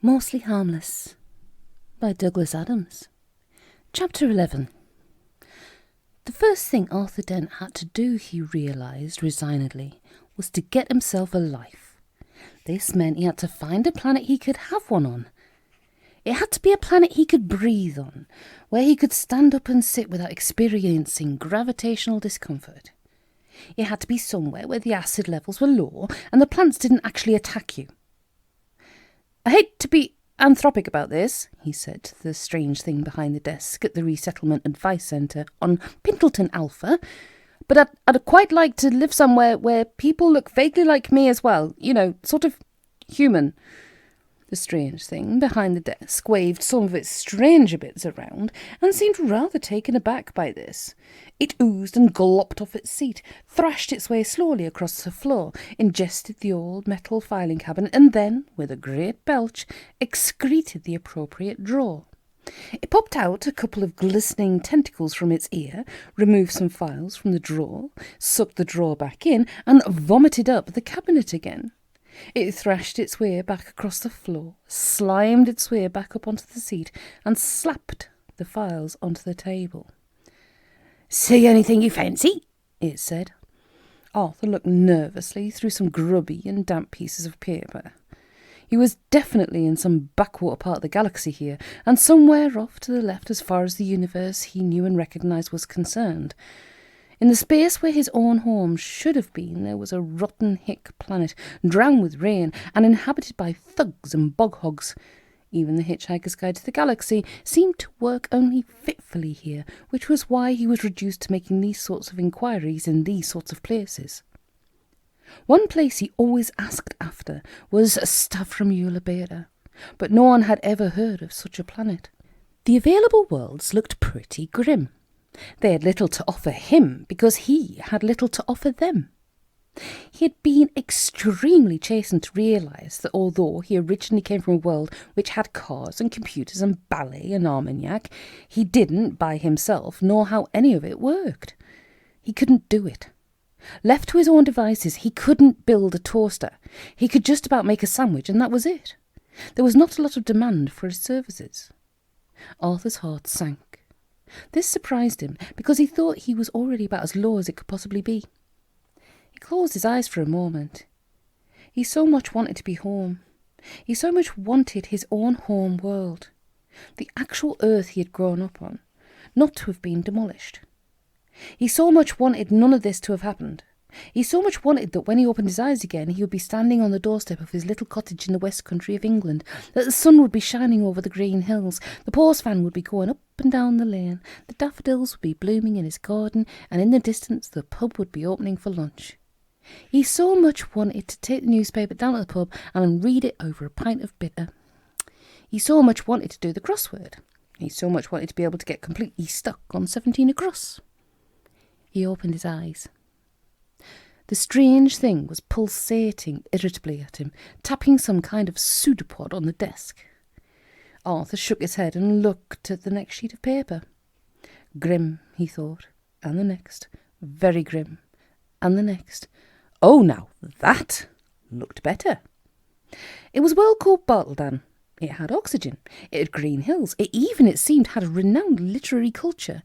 Mostly Harmless by Douglas Adams. Chapter 11. The first thing Arthur Dent had to do, he realised resignedly, was to get himself a life. This meant he had to find a planet he could have one on. It had to be a planet he could breathe on, where he could stand up and sit without experiencing gravitational discomfort. It had to be somewhere where the acid levels were low and the plants didn't actually attack you. "I hate to be anthropic about this," he said to the strange thing behind the desk at the Resettlement Advice Centre on Pintleton Alpha, "but I'd quite like to live somewhere where people look vaguely like me as well, sort of human." The strange thing behind the desk waved some of its stranger bits around and seemed rather taken aback by this. It oozed and gulped off its seat, thrashed its way slowly across the floor, ingested the old metal filing cabinet, and then, with a great belch, excreted the appropriate drawer. It popped out a couple of glistening tentacles from its ear, removed some files from the drawer, sucked the drawer back in, and vomited up the cabinet again. It thrashed its way back across the floor, slimed its way back up onto the seat, and slapped the files onto the table. "See anything you fancy?" it said. Arthur looked nervously through some grubby and damp pieces of paper. He was definitely in some backwater part of the galaxy here, and somewhere off to the left as far as the universe he knew and recognised was concerned. In the space where his own home should have been, there was a rotten hick planet, drowned with rain, and inhabited by thugs and bog hogs. Even the Hitch-hiker's Guide to the Galaxy seemed to work only fitfully here, which was why he was reduced to making these sorts of inquiries in these sorts of places. One place he always asked after was Stavромula Beta, but no one had ever heard of such a planet. The available worlds looked pretty grim. They had little to offer him because he had little to offer them. He had been extremely chastened to realise that although he originally came from a world which had cars and computers and ballet and Armagnac, he didn't, by himself, know how any of it worked. He couldn't do it. Left to his own devices, he couldn't build a toaster. He could just about make a sandwich, and that was it. There was not a lot of demand for his services. Arthur's heart sank. This surprised him, because he thought he was already about as low as it could possibly be. He closed his eyes for a moment. He so much wanted to be home. He so much wanted his own home world. The actual earth he had grown up on, not to have been demolished. He so much wanted none of this to have happened. He so much wanted that when he opened his eyes again, he would be standing on the doorstep of his little cottage in the west country of England, that the sun would be shining over the green hills, the postman would be going up and down the lane, the daffodils would be blooming in his garden, and in the distance the pub would be opening for lunch. He so much wanted to take the newspaper down at the pub and read it over a pint of bitter. He so much wanted to do the crossword. He so much wanted to be able to get completely stuck on 17 across. He opened his eyes. The strange thing was pulsating irritably at him, tapping some kind of pseudopod on the desk. Arthur shook his head and looked at the next sheet of paper. Grim, he thought, and the next. Very grim, and the next. Oh, now that looked better. It was a world called Bartledan. It had oxygen. It had green hills. It even, it seemed, had a renowned literary culture.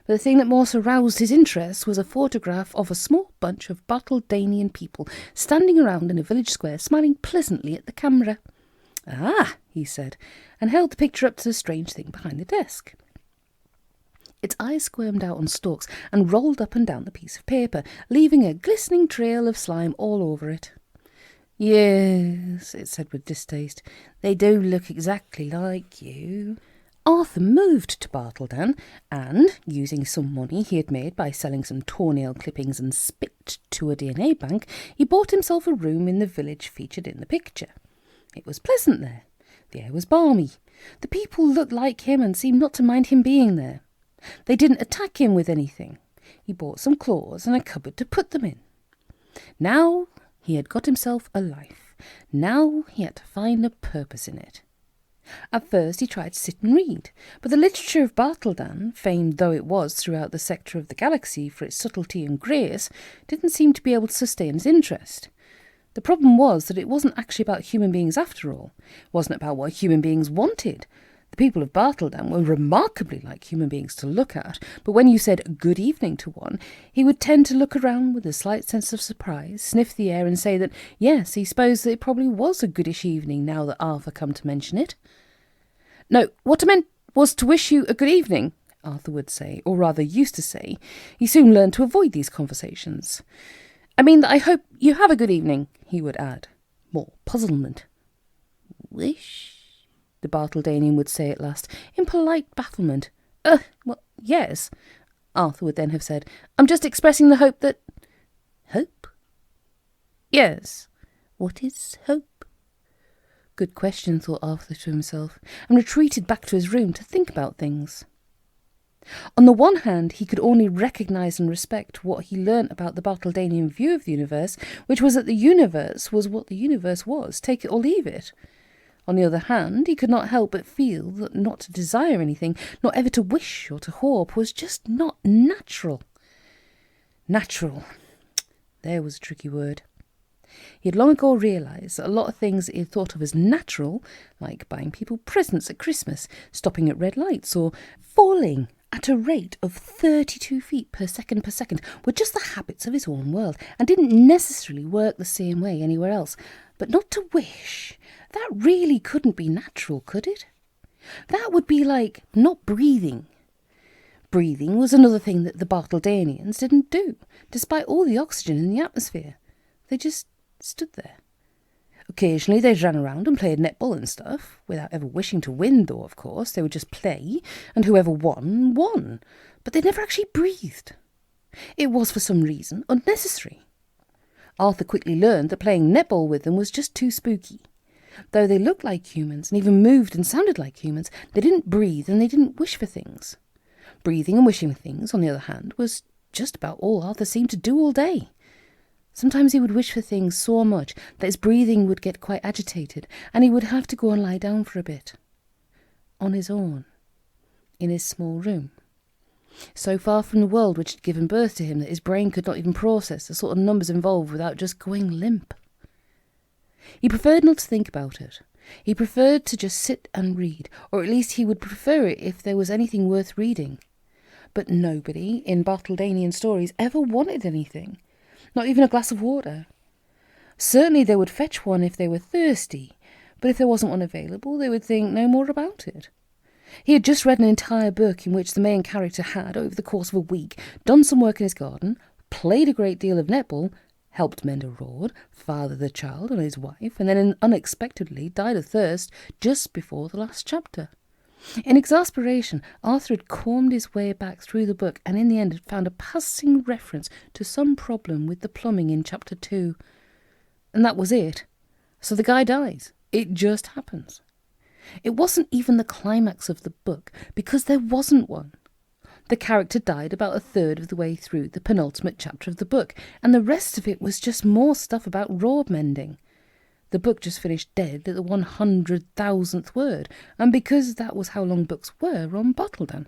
But the thing that most aroused his interest was a photograph of a small bunch of Bartledanian people standing around in a village square, smiling pleasantly at the camera. "Ah," he said, and held the picture up to the strange thing behind the desk. Its eyes squirmed out on stalks and rolled up and down the piece of paper, leaving a glistening trail of slime all over it. "Yes," it said with distaste, "they do look exactly like you." Arthur moved to Bartledan and, using some money he had made by selling some toenail clippings and spit to a DNA bank, he bought himself a room in the village featured in the picture. It was pleasant there. The air was balmy. The people looked like him and seemed not to mind him being there. They didn't attack him with anything. He bought some clothes and a cupboard to put them in. Now he had got himself a life. Now he had to find a purpose in it. At first he tried to sit and read, but the literature of Bartledan, famed though it was throughout the sector of the galaxy for its subtlety and grace, didn't seem to be able to sustain his interest. The problem was that it wasn't actually about human beings after all. It wasn't about what human beings wanted. The people of Bartledown were remarkably like human beings to look at, but when you said good evening to one, he would tend to look around with a slight sense of surprise, sniff the air and say that, yes, he supposed that it probably was a goodish evening now that Arthur come to mention it. No, what I meant was to wish you a good evening, Arthur would say, or rather used to say. He soon learned to avoid these conversations. I mean that I hope you have a good evening, he would add. More puzzlement. Wish? The Bartledanian would say at last, in polite bafflement. Well, yes, Arthur would then have said. I'm just expressing the hope that... Hope? Yes. What is hope? Good question, thought Arthur to himself, and retreated back to his room to think about things. On the one hand, he could only recognise and respect what he learnt about the Bartledanian view of the universe, which was that the universe was what the universe was, take it or leave it. On the other hand, he could not help but feel that not to desire anything, not ever to wish or to hope, was just not natural. Natural. There was a tricky word. He had long ago realised that a lot of things that he had thought of as natural, like buying people presents at Christmas, stopping at red lights, or falling at a rate of 32 feet per second, were just the habits of his own world, and didn't necessarily work the same way anywhere else. But not to wish, that really couldn't be natural, could it? That would be like not breathing. Breathing was another thing that the Bartledanians didn't do, despite all the oxygen in the atmosphere. They just stood there. Occasionally they ran around and played netball and stuff, without ever wishing to win, though, of course. They would just play, and whoever won, won. But they never actually breathed. It was, for some reason, unnecessary. Arthur quickly learned that playing netball with them was just too spooky. Though they looked like humans and even moved and sounded like humans, they didn't breathe and they didn't wish for things. Breathing and wishing for things, on the other hand, was just about all Arthur seemed to do all day. Sometimes he would wish for things so much that his breathing would get quite agitated and he would have to go and lie down for a bit. On his own. In his small room. So far from the world which had given birth to him that his brain could not even process the sort of numbers involved without just going limp. He preferred not to think about it. He preferred to just sit and read, or at least he would prefer it if there was anything worth reading. But nobody in Bartledanian stories ever wanted anything, not even a glass of water. Certainly they would fetch one if they were thirsty, but if there wasn't one available, they would think no more about it. He had just read an entire book in which the main character had, over the course of a week, done some work in his garden, played a great deal of netball, helped mend a road, fathered a child and his wife, and then unexpectedly died of thirst just before the last chapter. In exasperation, Arthur had combed his way back through the book and in the end had found a passing reference to some problem with the plumbing in chapter 2. And that was it. So the guy dies. It just happens. It wasn't even the climax of the book, because there wasn't one. The character died about a third of the way through the penultimate chapter of the book, and the rest of it was just more stuff about road mending. The book just finished dead at the 100,000th word, and because that was how long books were on Bartledown.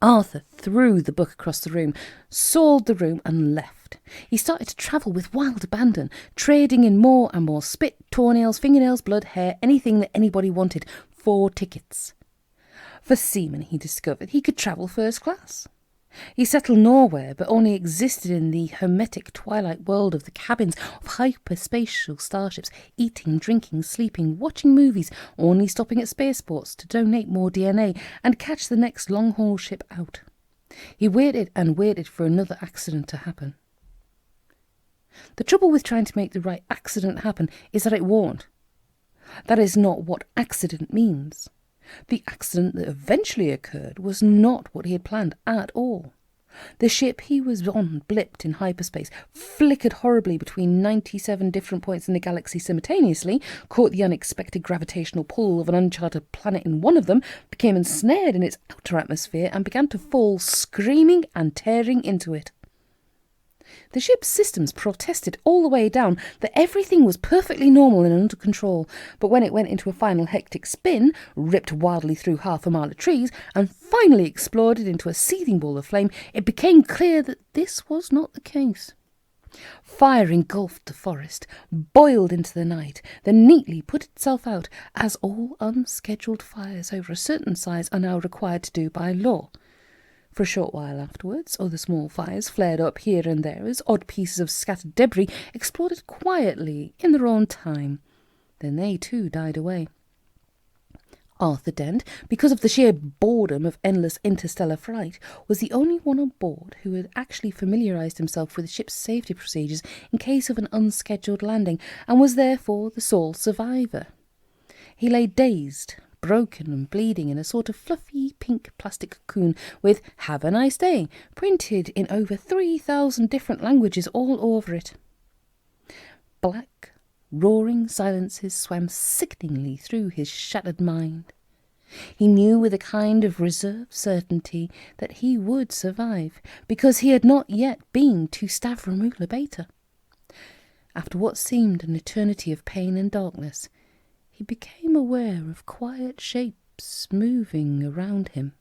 Arthur threw the book across the room, sold the room and left. He started to travel with wild abandon, trading in more and more spit, toenails, fingernails, blood, hair, anything that anybody wanted, 4 tickets. For seamen, he discovered, he could travel first class. He settled nowhere, but only existed in the hermetic twilight world of the cabins of hyperspatial starships, eating, drinking, sleeping, watching movies, only stopping at spaceports to donate more DNA and catch the next long-haul ship out. He waited and waited for another accident to happen. The trouble with trying to make the right accident happen is that it won't. That is not what accident means. The accident that eventually occurred was not what he had planned at all. The ship he was on blipped in hyperspace, flickered horribly between 97 different points in the galaxy simultaneously, caught the unexpected gravitational pull of an uncharted planet in one of them, became ensnared in its outer atmosphere, and began to fall screaming and tearing into it. The ship's systems protested all the way down that everything was perfectly normal and under control, but when it went into a final hectic spin, ripped wildly through half a mile of trees, and finally exploded into a seething ball of flame, it became clear that this was not the case. Fire engulfed the forest, boiled into the night, then neatly put itself out, as all unscheduled fires over a certain size are now required to do by law. For a short while afterwards, other small fires flared up here and there as odd pieces of scattered debris exploded quietly in their own time. Then they too died away. Arthur Dent, because of the sheer boredom of endless interstellar flight, was the only one on board who had actually familiarised himself with the ship's safety procedures in case of an unscheduled landing, and was therefore the sole survivor. He lay dazed, broken and bleeding in a sort of fluffy pink plastic cocoon with "Have a nice day" printed in over 3,000 different languages all over it. Black, roaring silences swam sickeningly through his shattered mind. He knew with a kind of reserved certainty that he would survive, because he had not yet been to Stavromula Beta. After what seemed an eternity of pain and darkness, he became aware of quiet shapes moving around him.